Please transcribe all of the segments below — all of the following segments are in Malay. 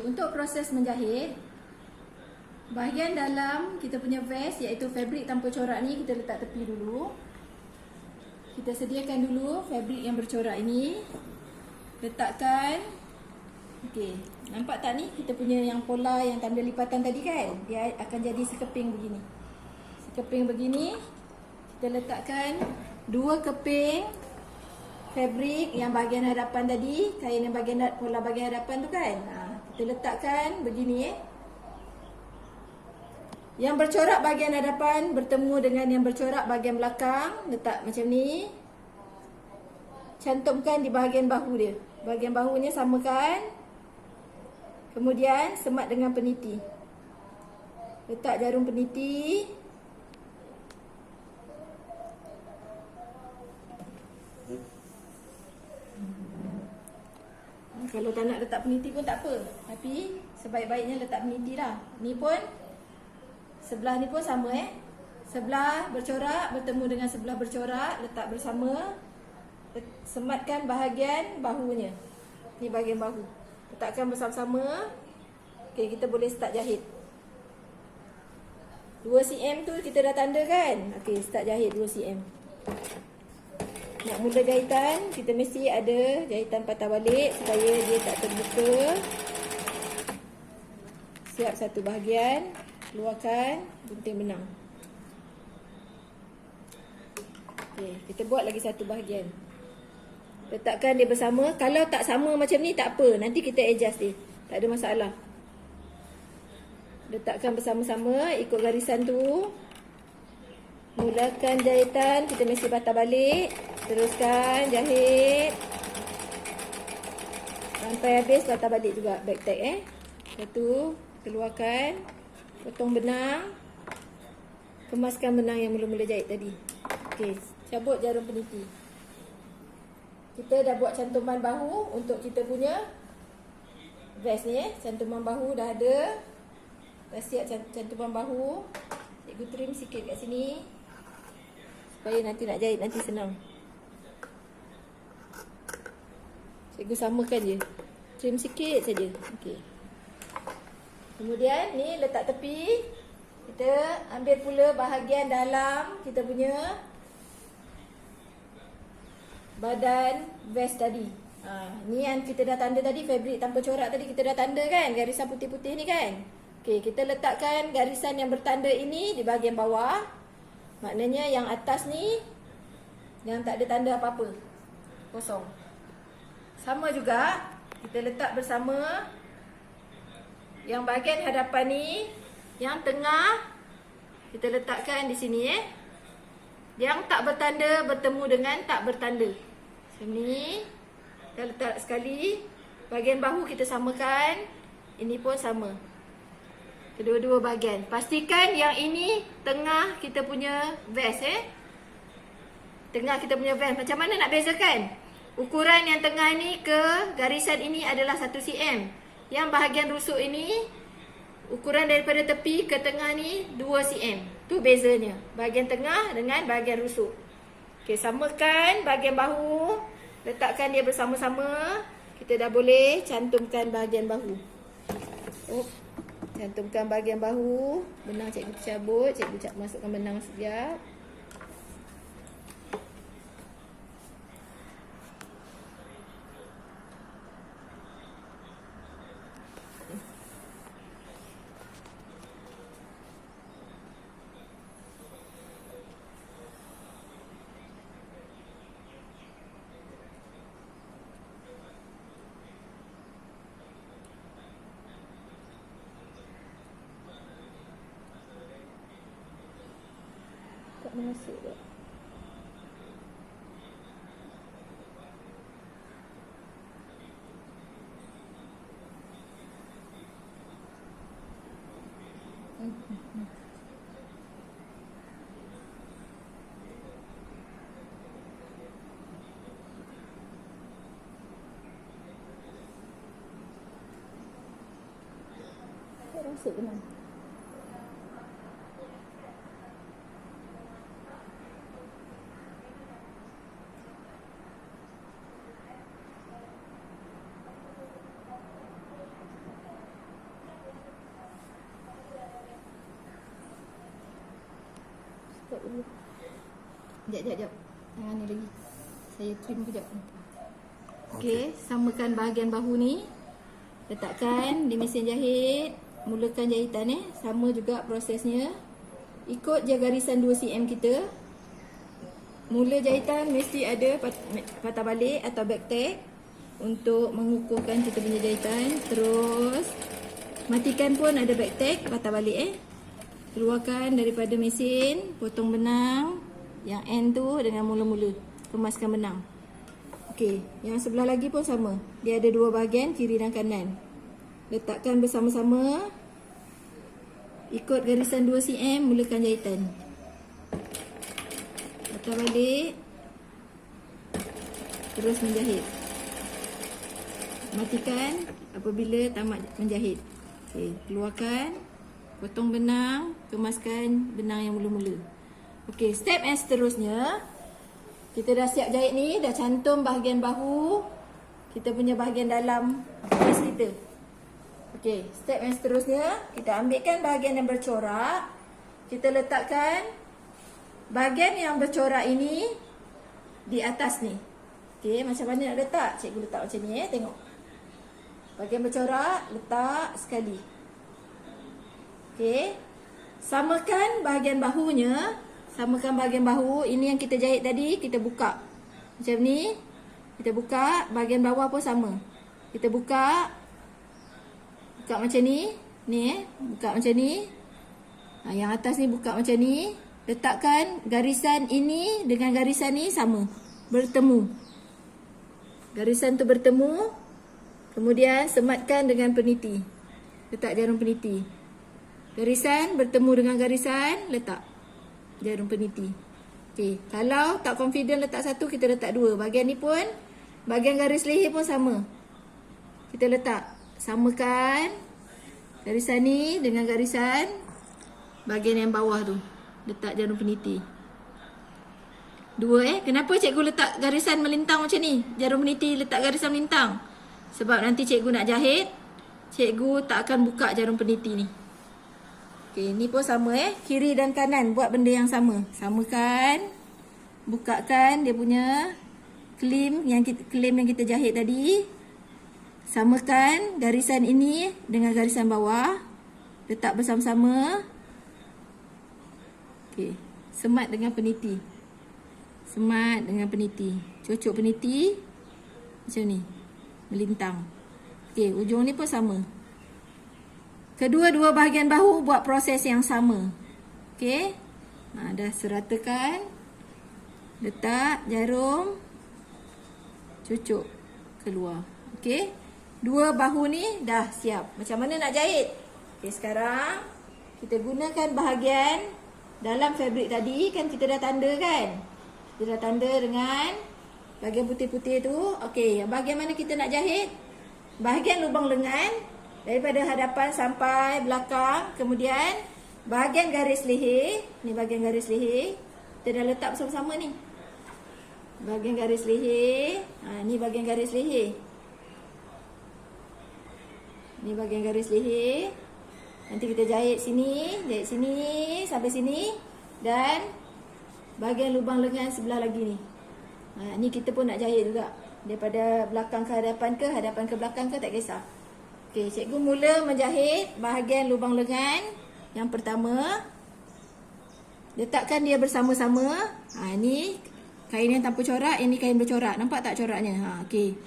untuk proses menjahit, bahagian dalam kita punya vest iaitu fabrik tanpa corak ni kita letak tepi dulu. Kita sediakan dulu fabrik yang bercorak ini. Letakkan. Okey, nampak tak ni kita punya yang pola yang tanda lipatan tadi kan? Dia akan jadi sekeping begini. Sekeping begini. Kita letakkan 2 keping fabrik yang bahagian hadapan tadi, kain yang bahagian pola bahagian hadapan tu kan. Kita letakkan begini Yang bercorak bahagian hadapan bertemu dengan yang bercorak bahagian belakang. Letak macam ni. Cantumkan di bahagian bahu dia. Bahagian bahunya samakan. Kemudian semat dengan peniti. Letak jarum peniti. Kalau tak nak letak peniti pun tak apa. Tapi sebaik-baiknya letak peniti lah. Ni pun sebelah ni pun sama Sebelah bercorak bertemu dengan sebelah bercorak, letak bersama. Sematkan bahagian bahunya. Ni bahagian bahu. Letakkan bersama-sama. Okey, kita boleh start jahit. 2 cm tu kita dah tanda kan? Okey, start jahit 2 cm. Nak mula jahitan, kita mesti ada jahitan patah balik supaya dia tak terbuka. Siap satu bahagian. Keluarkan gunting benang. Okey, kita buat lagi satu bahagian. Letakkan dia bersama. Kalau tak sama macam ni tak apa, nanti kita adjust dia. Tak ada masalah. Letakkan bersama-sama ikut garisan tu. Mulakan jahitan, kita mesti patah balik. Teruskan jahit sampai habis, patah balik juga back tag Lepas tu keluarkan, potong benang, kemaskan benang yang mula-mula jahit tadi. Okey, cabut jarum peniti. Kita dah buat cantuman bahu untuk kita punya vest ni Cantuman bahu dah ada. Dah siap cantuman bahu. Cikgu trim sikit kat sini supaya nanti nak jahit nanti senang. Cikgu samakan je. Trim sikit saja. Okey. Kemudian ni letak tepi. Kita ambil pula bahagian dalam kita punya badan vest tadi. Ni yang kita dah tanda tadi, fabrik tanpa corak tadi kita dah tanda kan, garisan putih-putih ni kan. Okey, kita letakkan garisan yang bertanda ini di bahagian bawah. Maknanya yang atas ni yang tak ada tanda apa-apa, kosong. Sama juga kita letak bersama yang bahagian hadapan ni, yang tengah kita letakkan di sini Yang tak bertanda bertemu dengan tak bertanda. Macam ni. Kita letak sekali. Bahagian bahu kita samakan. Ini pun sama. Kedua-dua bahagian. Pastikan yang ini tengah kita punya vest Tengah kita punya vest. Macam mana nak bezakan? Ukuran yang tengah ni ke garisan ini adalah 1 cm. Yang bahagian rusuk ini, ukuran daripada tepi ke tengah ni 2 cm. Tu bezanya. Bahagian tengah dengan bahagian rusuk. Okey, samakan bahagian bahu. Letakkan dia bersama-sama. Kita dah boleh cantumkan bahagian bahu. Cantumkan bahagian bahu. Benang cikgu cabut. Cikgu masukkan benang sekejap. Tak masuk tak? Tak masuk ke mana? Buka dulu. Sekejap. Tangan ni lagi. Saya trim kejap. Okey, samakan bahagian bahu ni. Letakkan di mesin jahit. Mulakan jahitan sama juga prosesnya. Ikut je garisan 2 cm kita. Mula jahitan mesti ada patah balik atau back tag untuk mengukuhkan kita punya jahitan. Terus matikan pun ada back tag, patah balik Keluarkan daripada mesin, potong benang yang end tu dengan mula-mula. Kemaskan benang. Okey, yang sebelah lagi pun sama. Dia ada 2 bahagian, kiri dan kanan. Letakkan bersama-sama. Ikut garisan 2 cm, mulakan jahitan. Patah balik. Terus menjahit. Matikan apabila tamat menjahit. Okey, keluarkan. Potong benang, kemaskan benang yang mula-mula. Okey, step yang seterusnya. Kita dah siap jahit ni, dah cantum bahagian bahu. Kita punya bahagian dalam dress kita. Okey, step yang seterusnya, kita ambilkan bahagian yang bercorak. Kita letakkan bahagian yang bercorak ini di atas ni. Okey, macam mana nak letak? Cikgu letak macam ni tengok. Bahagian bercorak, letak sekali. Okey. Samakan bahagian bahunya. Samakan bahagian bahu. Ini yang kita jahit tadi, kita buka. Macam ni. Kita buka, bahagian bawah pun sama. Kita buka. Buka macam ni. Ni buka macam ni. Yang atas ni buka macam ni. Letakkan garisan ini dengan garisan ni sama. Bertemu. Garisan tu bertemu. Kemudian sematkan dengan peniti. Letak jarum peniti. Garisan bertemu dengan garisan, letak jarum peniti. Okey, kalau tak confident letak satu, kita letak 2. Bahagian ni pun, bahagian garis leher pun sama. Kita letak. Samakan garisan ni dengan garisan bahagian yang bawah tu. Letak jarum peniti. 2 Kenapa cikgu letak garisan melintang macam ni? Jarum peniti letak garisan melintang. Sebab nanti cikgu nak jahit, cikgu tak akan buka jarum peniti ni. Okey, ni pun sama kiri dan kanan buat benda yang sama. Samakan. Bukakan dia punya klim yang kita jahit tadi. Samakan garisan ini dengan garisan bawah. Letak bersama-sama. Okey, semat dengan peniti. Semat dengan peniti. Cocok peniti macam ni. Melintang. Okey, ujung ni pun sama. Kedua-dua bahagian bahu buat proses yang sama. Okey. Dah seratakan. Letak jarum. Cucuk keluar. Okey. 2 bahu ni dah siap. Macam mana nak jahit? Okey, sekarang kita gunakan bahagian dalam fabrik tadi. Kan kita dah tanda kan? Kita dah tanda dengan bahagian putih-putih tu. Okey, bahagian mana kita nak jahit? Bahagian lubang lengan. Daripada hadapan sampai belakang. Kemudian bahagian garis leher. Ni bahagian garis leher. Kita dah letak bersama-sama ni. Bahagian garis leher. Ni bahagian garis leher. Ni bahagian garis leher. Nanti kita jahit sini. Jahit sini. Sampai sini. Dan bahagian lubang lengan sebelah lagi ni. Ni kita pun nak jahit juga. Daripada belakang ke hadapan ke belakang ke tak kisah. Okey, cikgu mula menjahit bahagian lubang lengan yang pertama. Letakkan dia bersama-sama. Ni kain yang tanpa corak, ini kain bercorak. Nampak tak coraknya? Okey.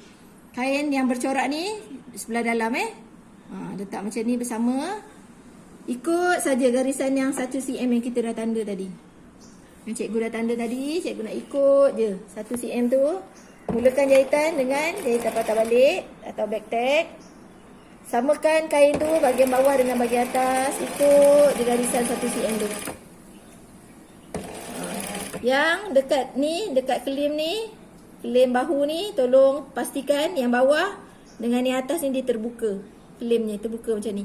Kain yang bercorak ni sebelah dalam letak macam ni bersama. Ikut saja garisan yang 1 cm yang kita dah tanda tadi. Yang cikgu dah tanda tadi, cikgu nak ikut je 1 cm tu. Mulakan jahitan dengan jahitan patah balik atau back tag. Samakan kain tu bahagian bawah dengan bahagian atas. Ikut je garisan 1 cm tu. Yang dekat ni, dekat kelim ni, kelim bahu ni, tolong pastikan yang bawah dengan yang atas ni dia terbuka. Kelimnya terbuka macam ni.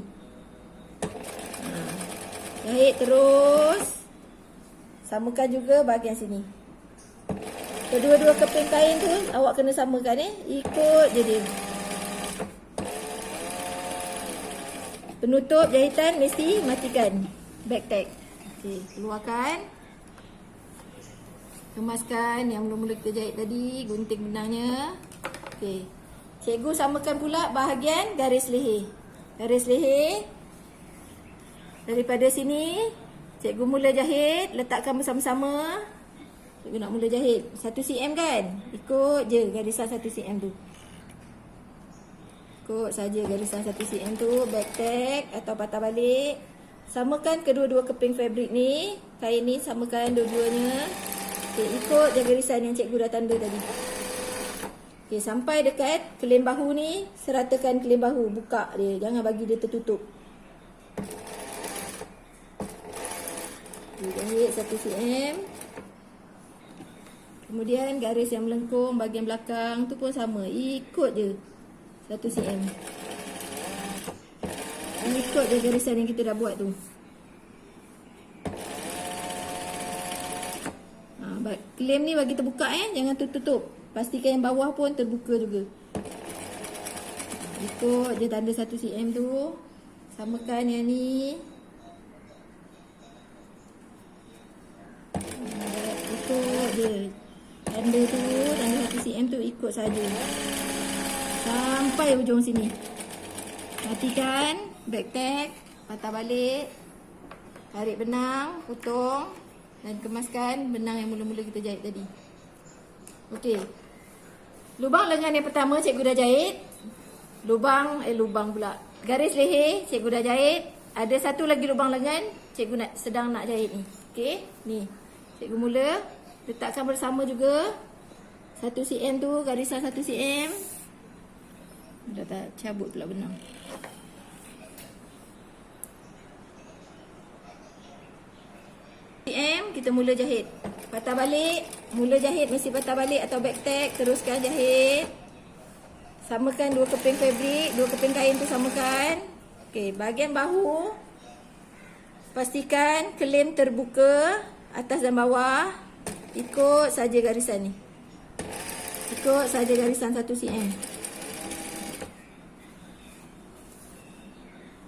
Jahit terus. Samakan juga bahagian sini. Kedua-dua keping kain tu awak kena samakan Ikut je dia. Penutup jahitan mesti matikan back tag. Okey, keluarkan. Kemaskan yang mula-mula kita jahit tadi, gunting benangnya. Okey. Cikgu samakan pula bahagian garis leher. Garis leher. Daripada sini, cikgu mula jahit, letakkan bersama-sama. Cikgu nak mula jahit 1 cm kan? Ikut je garisan 1 cm tu. Ikut saja garisan 1 cm tu, back tag atau patah balik. Samakan kedua-dua keping fabric ni, kain ni samakan dua-duanya. Okey, ikut je garisan yang cikgu dah tanda tadi. Okey, sampai dekat kelin bahu ni, seratakan kelin bahu, buka dia, jangan bagi dia tertutup. Okey, jahit 1 cm. Kemudian garis yang melengkung bahagian belakang tu pun sama, ikut je 1 cm. Ikut je garisan yang kita dah buat tu. Klaim ni bagi terbuka jangan tertutup. Pastikan yang bawah pun terbuka juga. Ikut je tanda 1 cm tu. Samakan yang ni. Ikut je tanda tu, tanda 1 cm tu ikut saja sampai hujung sini. Matikan, back tag, patah balik, tarik benang, potong dan kemaskan benang yang mula-mula kita jahit tadi. Okey. Lubang lengan yang pertama cikgu dah jahit. Lubang pula. Garis leher cikgu dah jahit. Ada satu lagi lubang lengan cikgu sedang nak jahit ni. Okey, ni. Cikgu mula letakkan bersama juga 1 cm tu, garisan 1 cm. Dah tak cabut pula benang. cm kita mula jahit. Patah balik, mula jahit mesti patah balik atau back tag, teruskan jahit. Samakan dua keping fabric, dua keping kain tu samakan. Okey, bahagian bahu pastikan klaim terbuka atas dan bawah. Ikut saja garisan ni. Ikut saja garisan 1 cm.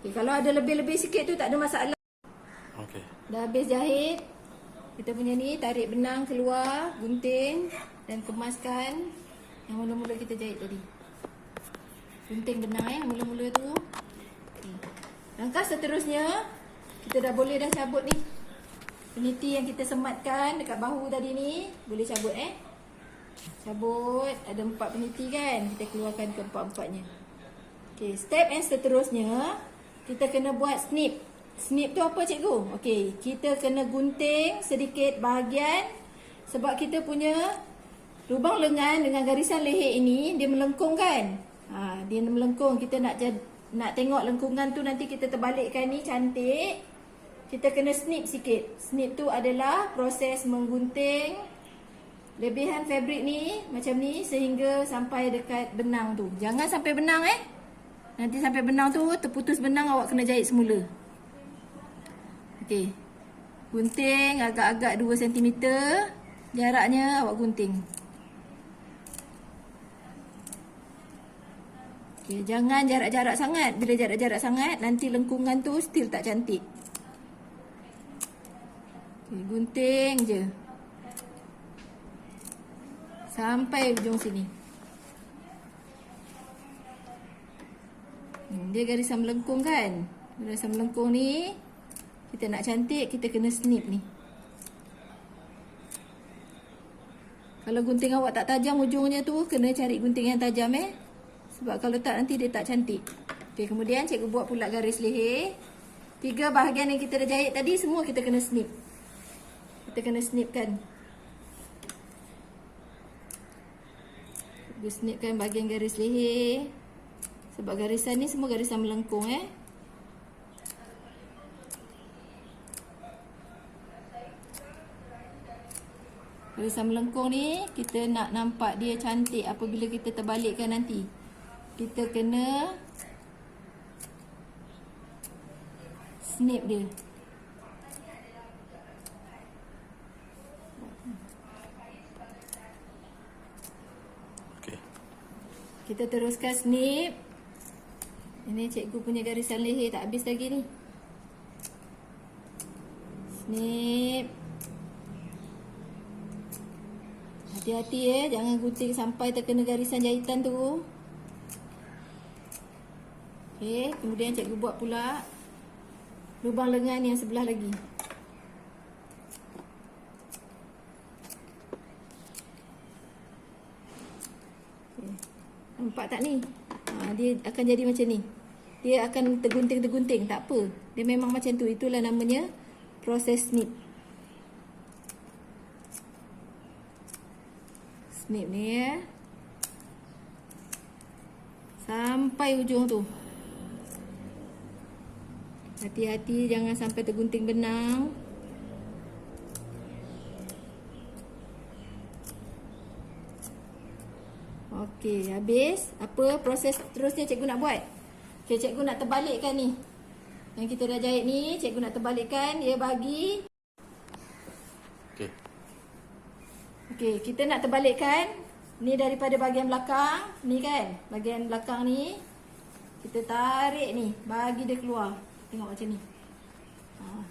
Okay, kalau ada lebih-lebih sikit tu tak ada masalah. Okey. Dah habis jahit. Kita punya ni tarik benang keluar, gunting dan kemaskan yang mula-mula kita jahit tadi. Gunting benang mula-mula tu. Okay. Langkah seterusnya kita dah boleh dah cabut ni. Peniti yang kita sematkan dekat bahu tadi ni boleh cabut Cabut, ada 4 peniti kan. Kita keluarkan keempat-empatnya. Okey, step yang seterusnya kita kena buat snip. Snip tu apa cikgu? Okey, kita kena gunting sedikit bahagian sebab kita punya lubang lengan dengan garisan leher ini dia melengkung kan. Dia melengkung. Kita nak tengok lengkungan tu nanti kita terbalikkan ni cantik. Kita kena snip sikit. Snip tu adalah proses menggunting lebihan fabric ni macam ni sehingga sampai dekat benang tu. Jangan sampai benang Nanti sampai benang tu terputus benang, awak kena jahit semula. Okey. Gunting agak-agak 2 cm jaraknya awak gunting. Okey, jangan jarak-jarak sangat. Bila jarak-jarak sangat nanti lengkungan tu still tak cantik. Okay, gunting je sampai ujung sini. Dia garisan melengkung kan. Garisan melengkung ni kita nak cantik, kita kena snip ni. Kalau gunting awak tak tajam ujungnya tu, kena cari gunting yang tajam sebab kalau tak nanti dia tak cantik. Okay, kemudian cikgu buat pula garis leher. 3 bahagian yang kita dah jahit tadi semua kita kena snip. Kita kena snipkan. Kita snipkan bahagian garis leher. Sebab garisan ni semua garisan melengkung Garisan melengkung ni kita nak nampak dia cantik apabila kita terbalikkan nanti. Kita kena snip dia. Okey. Kita teruskan snip. Ini cikgu punya garisan leher tak habis lagi ni. Snip. Hati-hati jangan gunting sampai terkena garisan jahitan tu. Okey, kemudian cikgu buat pula lubang lengan yang sebelah lagi. Okay. Nampak tak ni? Dia akan jadi macam ni. Dia akan tergunting-tergunting, tak apa. Dia memang macam tu. Itulah namanya proses snip. Snip ni sampai ujung tu. Hati-hati jangan sampai tergunting benang. Okey, habis. Apa proses terusnya cikgu nak buat? Okey, cikgu nak terbalikkan ni. Yang kita dah jahit ni, cikgu nak terbalikkan. Dia bagi. Okey. Okey, kita nak terbalikkan. Ni daripada bahagian belakang. Ni kan, bahagian belakang ni. Kita tarik ni, bagi dia keluar. Tengok macam ni.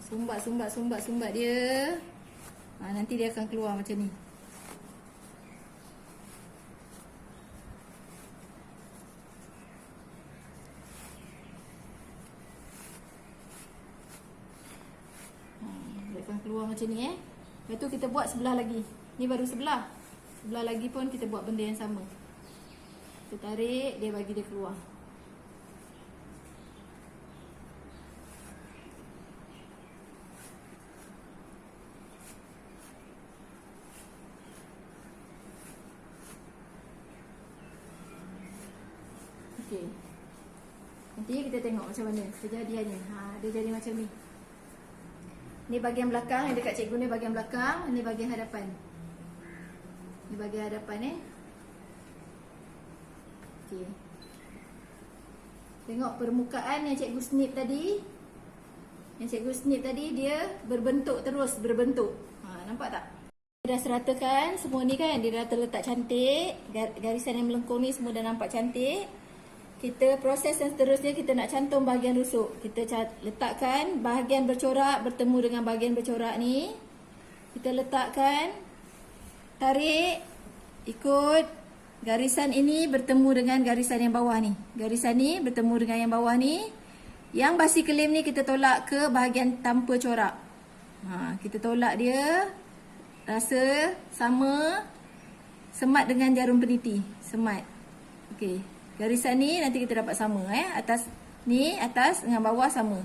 Sumbat dia. Nanti dia akan keluar macam ni. Dia akan keluar macam ni Lepas tu kita buat sebelah lagi. Ni baru sebelah. Sebelah lagi pun kita buat benda yang sama. Kita tarik, dia bagi dia keluar. Okey. Nanti kita tengok macam mana kejadiannya. Dia jadi macam ni. Ni bahagian belakang yang dekat cikgu ni bahagian belakang, ni bahagian hadapan. Ni bahagian hadapan Okey. Tengok permukaan yang cikgu snip tadi. Yang cikgu snip tadi dia berbentuk terus berbentuk. Nampak tak? Dia dah seratakan semua ni kan, dia dah terletak cantik. Garisan yang melengkung ni semua dah nampak cantik. Kita proses yang seterusnya, kita nak cantum bahagian rusuk. Kita letakkan bahagian bercorak bertemu dengan bahagian bercorak ni. Kita letakkan, tarik, ikut garisan ini bertemu dengan garisan yang bawah ni. Garisan ni bertemu dengan yang bawah ni. Yang basi kelem ni kita tolak ke bahagian tanpa corak. Kita tolak dia. Rasa sama, semat dengan jarum peniti. Semat. Okey. Garisan ni nanti kita dapat sama atas ni, atas dengan bawah sama.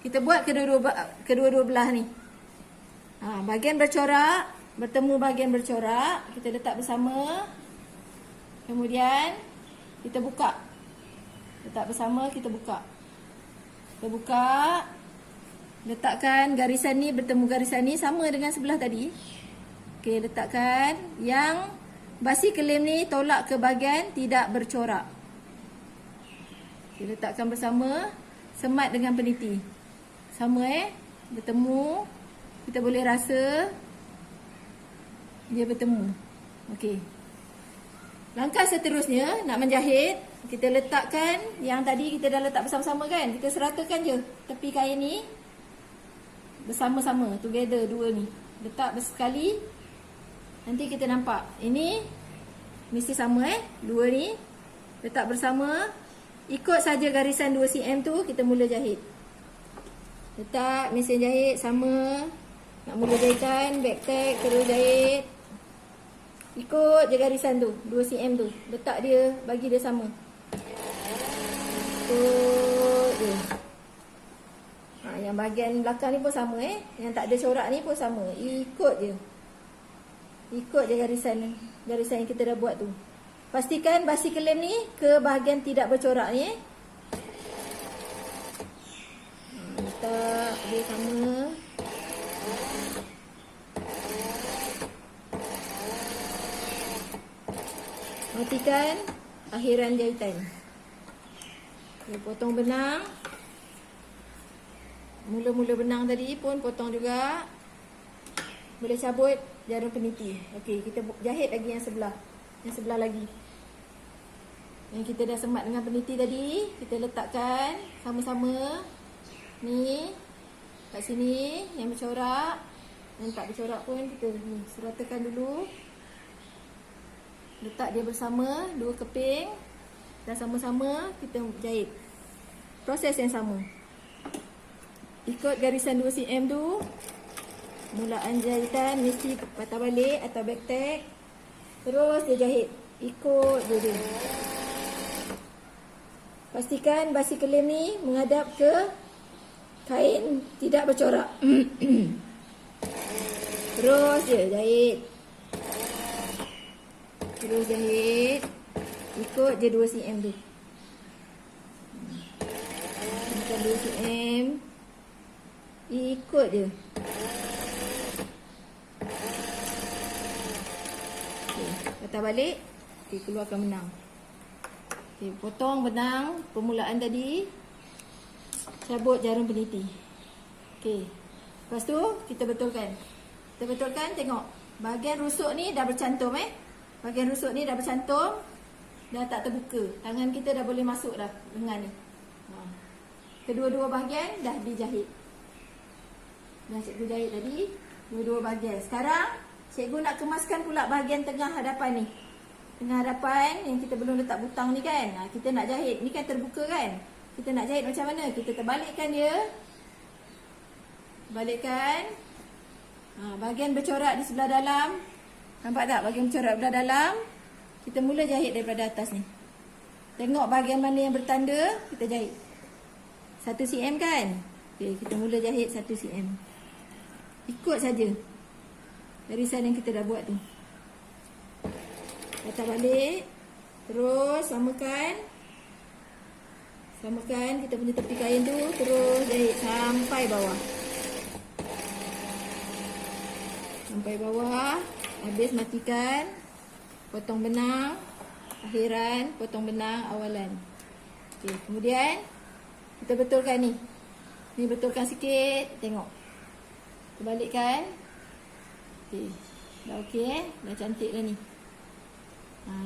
Kita buat kedua-dua belah ni. Bahagian bercorak bertemu bahagian bercorak, kita letak bersama. Kemudian kita buka. Letak bersama, kita buka. Kita buka. Letakkan garisan ni bertemu garisan ni sama dengan sebelah tadi. Okey, letakkan yang basi kelem ni tolak ke bahagian tidak bercorak. Kita letakkan bersama, semat dengan peniti. Sama bertemu. Kita boleh rasa dia bertemu. Okey. Langkah seterusnya nak menjahit, kita letakkan yang tadi kita dah letak bersama-sama kan. Kita seratakan je tepi kain ni bersama-sama, together dua ni. Letak bersekali. Nanti kita nampak. Ini mesti sama dua ni. Letak bersama. Ikut saja garisan 2 cm tu, kita mula jahit. Letak mesin jahit sama. Nak mula jahitan, back tag, terus jahit. Ikut je garisan tu, 2 cm tu. Letak dia, bagi dia sama. Ikut dia. Yang bahagian belakang ni pun sama Yang tak ada corak ni pun sama. Ikut je. Ikut je garisan yang kita dah buat tu. Pastikan basi kelem ni ke bahagian tidak bercorak ni letak dia sama. Perhatikan akhiran jahitan. Dia potong benang. Mula-mula benang tadi pun potong juga. Boleh cabut jarum peniti. Okey, kita jahit lagi yang sebelah. Yang sebelah lagi. Yang kita dah semat dengan peniti tadi, kita letakkan sama-sama. Ni kat sini yang bercorak. Yang tak bercorak pun kita ni seratakan dulu. Letak dia bersama, dua keping. Dan sama-sama kita jahit. Proses yang sama. Ikut garisan 2 cm tu. Mulaan jahitan mesti patah balik atau back tag. Terus dia jahit. Ikut dia. Pastikan basi kelem ni menghadap ke kain, tidak bercorak. Terus je jahit. Terus jahit. Ikut je 2 cm tu. Bukan 2 cm. Ikut je. Okay, patah balik. Okay, keluarkan benang. Okay, potong benang permulaan tadi. Cabut jarum peniti. Okay. Lepas tu kita betulkan. Kita betulkan, tengok. Bahagian rusuk ni dah bercantum Bahagian rusuk ni dah bercantum. Dah tak terbuka. Tangan kita dah boleh masuk dah lengan ni. Kedua-dua bahagian dah dijahit. Dah cikgu jahit tadi. Dua-dua bahagian. Sekarang cikgu nak kemaskan pula bahagian tengah hadapan ni. Tengah hadapan yang kita belum letak butang ni kan. Kita nak jahit. Ni kan terbuka kan. Kita nak jahit macam mana? Kita terbalikkan dia. Balikkan. Bahagian bercorak di sebelah dalam. Nampak tak bahagian bercorak sebelah dalam? Kita mula jahit daripada atas ni. Tengok bahagian mana yang bertanda, kita jahit. 1 cm kan? Okay, kita mula jahit 1 cm. Ikut saja garisan yang kita dah buat tu. Patah balik. Terus samakan. Samakan kita punya tepi kain tu. Terus jahit sampai bawah. Sampai bawah. Habis matikan. Potong benang akhiran, potong benang awalan. Okey, kemudian kita betulkan ni. Ni betulkan sikit, tengok. Terbalikkan. Okey. Dah okey dah cantik dah ni.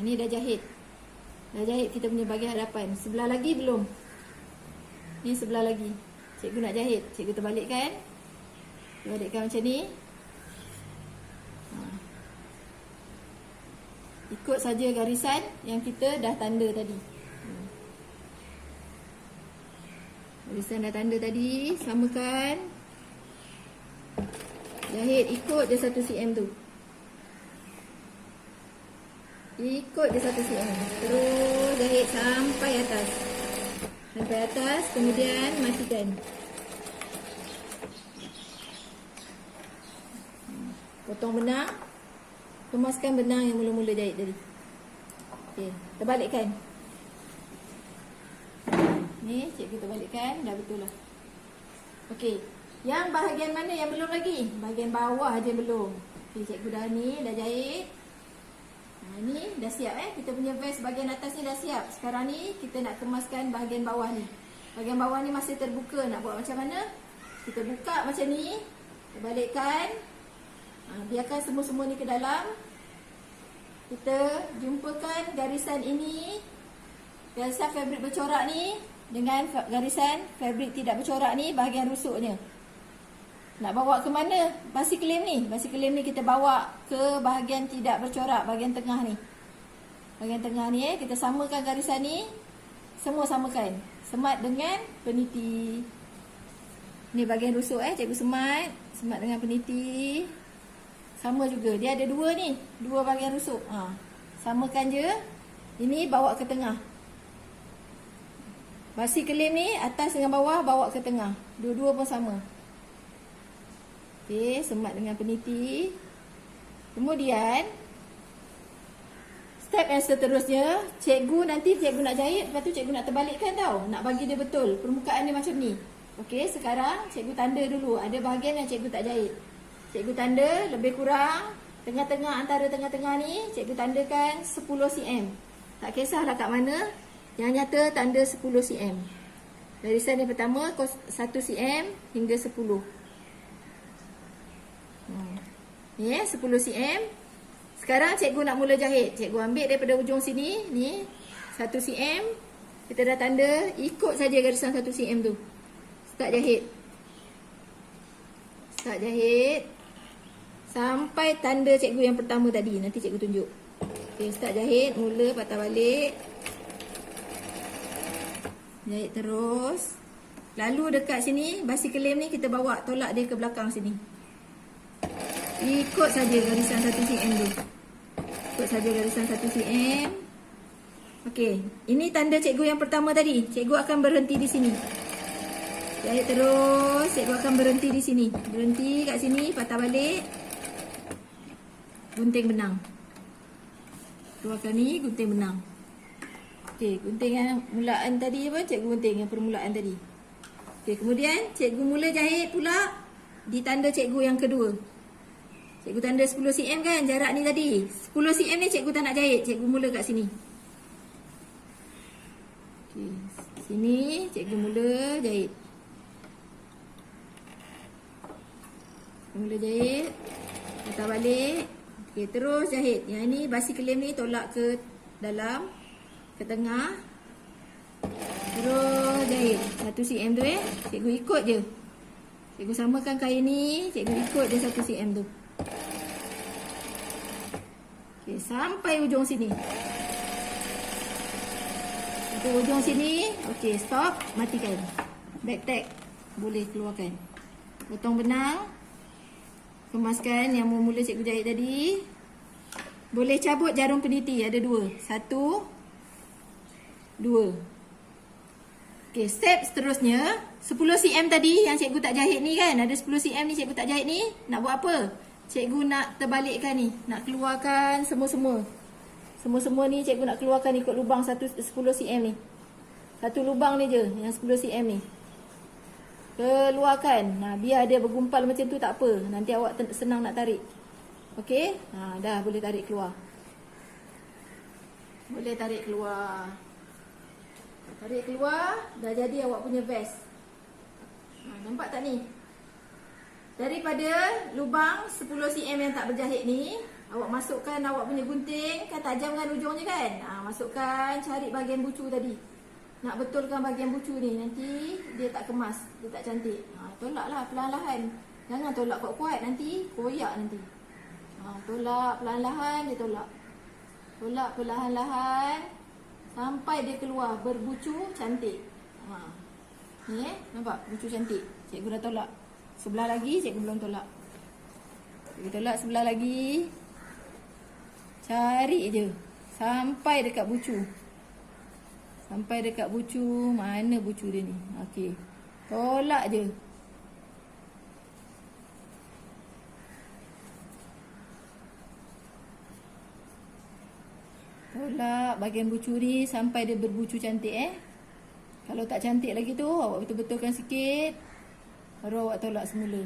Ni dah jahit. Dah jahit kita punya bahagian hadapan. Sebelah lagi belum. Ni sebelah lagi. Cikgu nak jahit, cikgu terbalikkan. Terbalikkan macam ni. Ikut saja garisan yang kita dah tanda tadi. Garisan dah tanda tadi. Samakan. Jahit ikut je 1 cm tu. Ikut je 1 cm. Terus jahit sampai atas. Sampai atas. Kemudian matikan. Potong benang. Kemaskan benang yang mula-mula jahit tadi. Okey, terbalikkan. Ni cikgu terbalikkan, dah betul lah. Okey, yang bahagian mana yang belum lagi? Bahagian bawah aja belum. Okey, cikgu dah ni dah jahit. Ni dah siap Kita punya vest bahagian atas ni dah siap. Sekarang ni kita nak kemaskan bahagian bawah ni. Bahagian bawah ni masih terbuka. Nak buat macam mana? Kita buka macam ni. Terbalikkan. Biarkan semua-semua ni ke dalam. Kita jumpakan garisan ini, garisan fabrik bercorak ni dengan garisan fabrik tidak bercorak ni, bahagian rusuknya. Nak bawa ke mana basi kelem ni? Basi kelem ni kita bawa ke bahagian tidak bercorak, bahagian tengah ni. Bahagian tengah ni kita samakan garisan ni. Semua samakan. Semat dengan peniti. Ni bahagian rusuk cikgu semat. Semat dengan peniti. Sama juga. Dia ada dua ni. Dua bahagian rusuk. Samakan je. Ini bawa ke tengah. Basi kelem ni atas dengan bawah bawa ke tengah. Dua-dua pun sama. Okey, semat dengan peniti. Kemudian step yang seterusnya, cikgu nak jahit, lepas tu cikgu nak terbalikkan tau. Nak bagi dia betul. Permukaan dia macam ni. Okey, sekarang cikgu tanda dulu. Ada bahagian yang cikgu tak jahit. Cikgu tanda lebih kurang tengah-tengah, antara tengah-tengah ni cikgu tandakan 10 cm. Tak kisahlah kat mana, yang nyata tanda 10 cm. Garisan yang pertama 1 cm hingga 10. Ni 10 cm. Sekarang cikgu nak mula jahit. Cikgu ambil daripada ujung sini, ni 1 cm. Kita dah tanda, ikut saja garisan 1 cm tu. Start jahit. Start jahit sampai tanda cikgu yang pertama tadi. Nanti cikgu tunjuk. Okay, start jahit. Mula patah balik. Jahit terus. Lalu dekat sini, basiklem ni kita bawa tolak dia ke belakang sini. Ikut saja garisan 1 cm tu. Ikut saja garisan 1 cm. Okey, ini tanda cikgu yang pertama tadi. Cikgu akan berhenti di sini. Jahit terus, cikgu akan berhenti di sini. Berhenti kat sini, patah balik. Gunting benang. Keluarkan ni, gunting benang. Okey, gunting yang mulaan tadi apa? Cikgu gunting yang permulaan tadi. Okey, kemudian cikgu mula jahit pula di tanda cikgu yang kedua. Cikgu tanda 10 cm kan jarak ni tadi. 10 cm ni cikgu tak nak jahit. Cikgu mula kat sini. Okey, sini cikgu mula jahit. Mula jahit. Patah balik. Okey, terus jahit. Yang ni basiklem ni tolak ke dalam, ke tengah. Terus jahit 1 cm tu Cikgu ikut je. Cikgu samakan kain ni, cikgu ikut je 1 cm tu. Okey, sampai ujung sini. Sampai ujung sini. Okey, stop, matikan. Back tag boleh keluarkan. Potong benang. Kemaskan yang mula cikgu jahit tadi. Boleh cabut jarum peniti, ada 2. 1 2. Okey, step seterusnya 10 cm tadi yang cikgu tak jahit ni kan. Ada 10 cm ni cikgu tak jahit ni. Nak buat apa? Cikgu nak terbalikkan ni. Nak keluarkan semua-semua. Semua-semua ni cikgu nak keluarkan ikut lubang 10 cm ni. Satu lubang ni je yang 10 cm ni. Keluarkan. Nah, biar dia bergumpal macam tu tak apa. Nanti awak senang nak tarik. Okey? Dah boleh tarik keluar. Boleh tarik keluar. Tarik keluar, dah jadi awak punya vest. Nampak tak ni? Daripada lubang 10 cm yang tak berjahit ni, awak masukkan awak punya gunting, kan tajam kan ujungnya kan? Masukkan, cari bahagian bucu tadi. Nak betulkan bahagian bucu ni, nanti dia tak kemas, dia tak cantik. Tolaklah perlahan-lahan. Jangan tolak kuat-kuat, nanti koyak nanti. Tolak perlahan-lahan, dia tolak. Tolak perlahan-lahan. Sampai dia keluar berbucu cantik. Ni nampak bucu cantik. Cikgu dah tolak. Sebelah lagi cikgu belum tolak. Cikgu tolak sebelah lagi. Cari je sampai dekat bucu. Sampai dekat bucu. Mana bucu dia ni? Okey. Tolak je. Tolak bahagian bucu ni sampai dia berbucu cantik Kalau tak cantik lagi tu, awak betul-betulkan sikit. Baru awak tolak semula.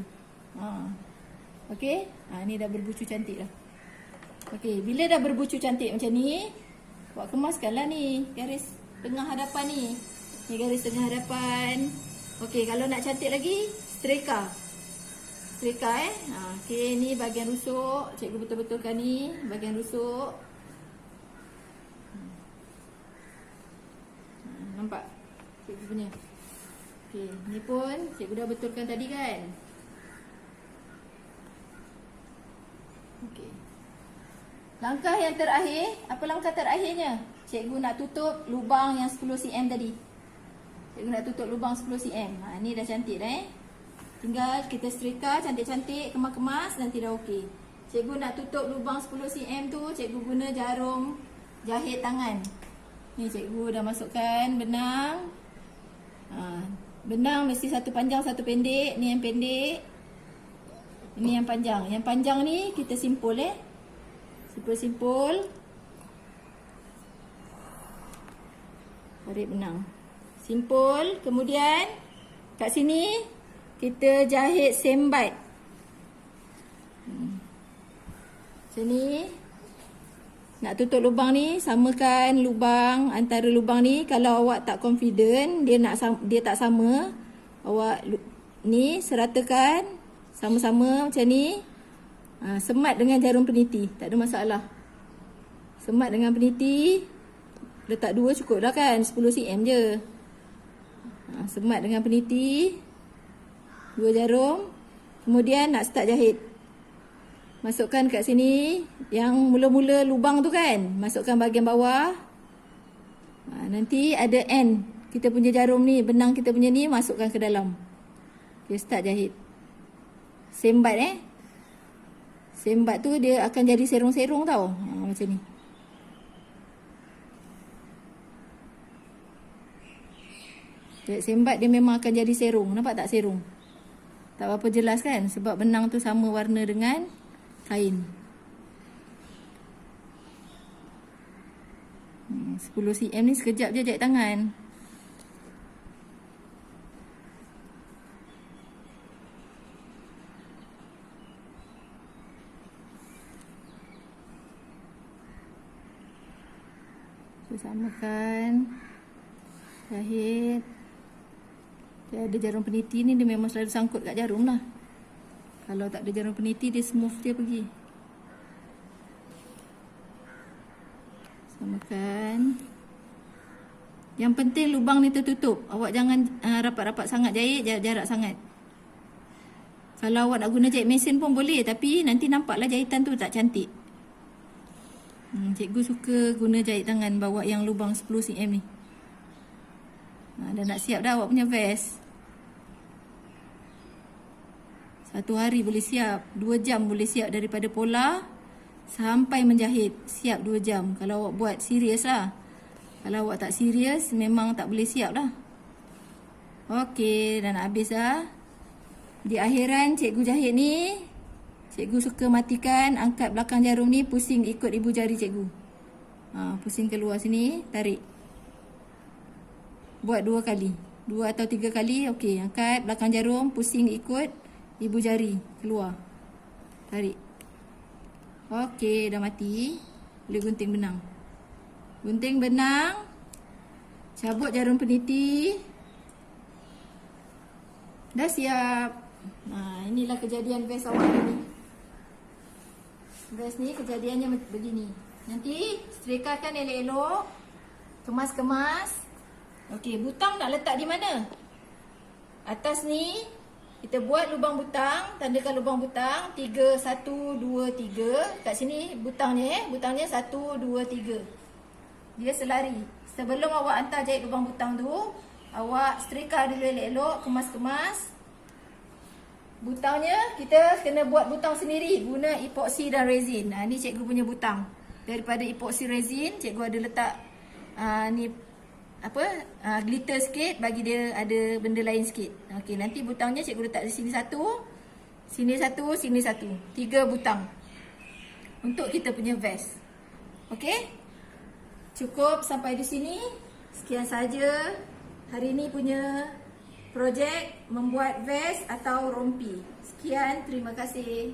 Okey? Ni dah berbucu cantik dah. Okey, bila dah berbucu cantik macam ni, awak kemaskanlah ni garis tengah hadapan ni. Ni garis tengah hadapan. Okey, kalau nak cantik lagi, setrika. Setrika okey, ni bahagian rusuk. Cikgu betul-betulkan ni bahagian rusuk. Nampak? Cikgu punya. Okey, ni pun cikgu dah betulkan tadi kan? Okey. Langkah yang terakhir, apa langkah terakhirnya? Cikgu nak tutup lubang yang 10 cm tadi. Cikgu nak tutup lubang 10 cm. Ni dah cantik dah Tinggal kita setrika cantik-cantik, kemas-kemas, nanti dah okey. Cikgu nak tutup lubang 10 cm tu, cikgu guna jarum jahit tangan. Ni cikgu dah masukkan benang. Benang mesti satu panjang satu pendek. Ni yang pendek. Ini yang panjang. Yang panjang ni kita simpul Simpul. Tarik benang. Simpul. Kemudian kat sini kita jahit sembat. Macam ni. Nak tutup lubang ni, samakan lubang antara lubang ni. Kalau awak tak confident, dia tak sama, awak ni seratakan sama-sama macam ni. Semat dengan jarum peniti, tak ada masalah. Semat dengan peniti. Letak 2 cukup dah kan, 10 cm je. Semat dengan peniti, 2 jarum. Kemudian nak start jahit. Masukkan kat sini. Yang mula-mula lubang tu kan, masukkan bahagian bawah. Nanti ada end kita punya jarum ni, benang kita punya ni, masukkan ke dalam. Okay, start jahit. Sembat Sembat tu dia akan jadi serong-serong tau. Macam ni. Sembat dia memang akan jadi serong. Nampak tak serong? Tak apa jelas kan? Sebab benang tu sama warna dengan kain. 10 cm ni sekejap je jahit tangan. Samakan, jahit. Dia ada jarum peniti ni, dia memang selalu sangkut kat jarum lah. Kalau tak ada jarum peniti, dia smooth dia pergi. Samakan. Yang penting lubang ni tertutup. Awak jangan rapat-rapat sangat jahit, jarak sangat. Kalau awak nak guna jahit mesin pun boleh, tapi nanti nampaklah jahitan tu tak cantik. Cikgu suka guna jahit tangan, bawa yang lubang 10 cm ni. Dah nak siap dah awak punya vest. 1 hari boleh siap, 2 jam boleh siap daripada pola sampai menjahit. Siap 2 jam kalau awak buat serius lah. Kalau awak tak serius, memang tak boleh siap lah. Okey, dah nak habis dah. Di akhiran cikgu jahit ni, cikgu suka matikan, angkat belakang jarum ni, pusing ikut ibu jari cikgu. Pusing keluar sini, tarik. Buat 2 kali. 2 atau 3 kali, okey. Angkat belakang jarum, pusing ikut ibu jari, keluar. Tarik. Okey, dah mati. Boleh gunting benang. Gunting benang. Cabut jarum peniti. Dah siap. Inilah kejadian vest awak ni. Vest ni kejadiannya begini. Nanti setrikakan elok-elok. Kemas-kemas. Okey, butang nak letak di mana? Atas ni kita buat lubang butang, tandakan lubang butang 3 1 2 3. Kat sini butangnya butangnya 1 2 3. Dia selari. Sebelum awak hantar jahit lubang butang tu, awak setrika dulu elok-elok, kemas-kemas. Butangnya kita kena buat butang sendiri guna epoxy dan resin. Ni cikgu punya butang. Daripada epoxy resin, cikgu ada letak glitter sikit, bagi dia ada benda lain sikit. Okey, nanti butangnya cikgu letak di sini satu, sini satu, sini satu. 3 butang untuk kita punya vest. Okey? Cukup sampai di sini. Sekian saja hari ini punya projek membuat vest atau rompi. Sekian, terima kasih.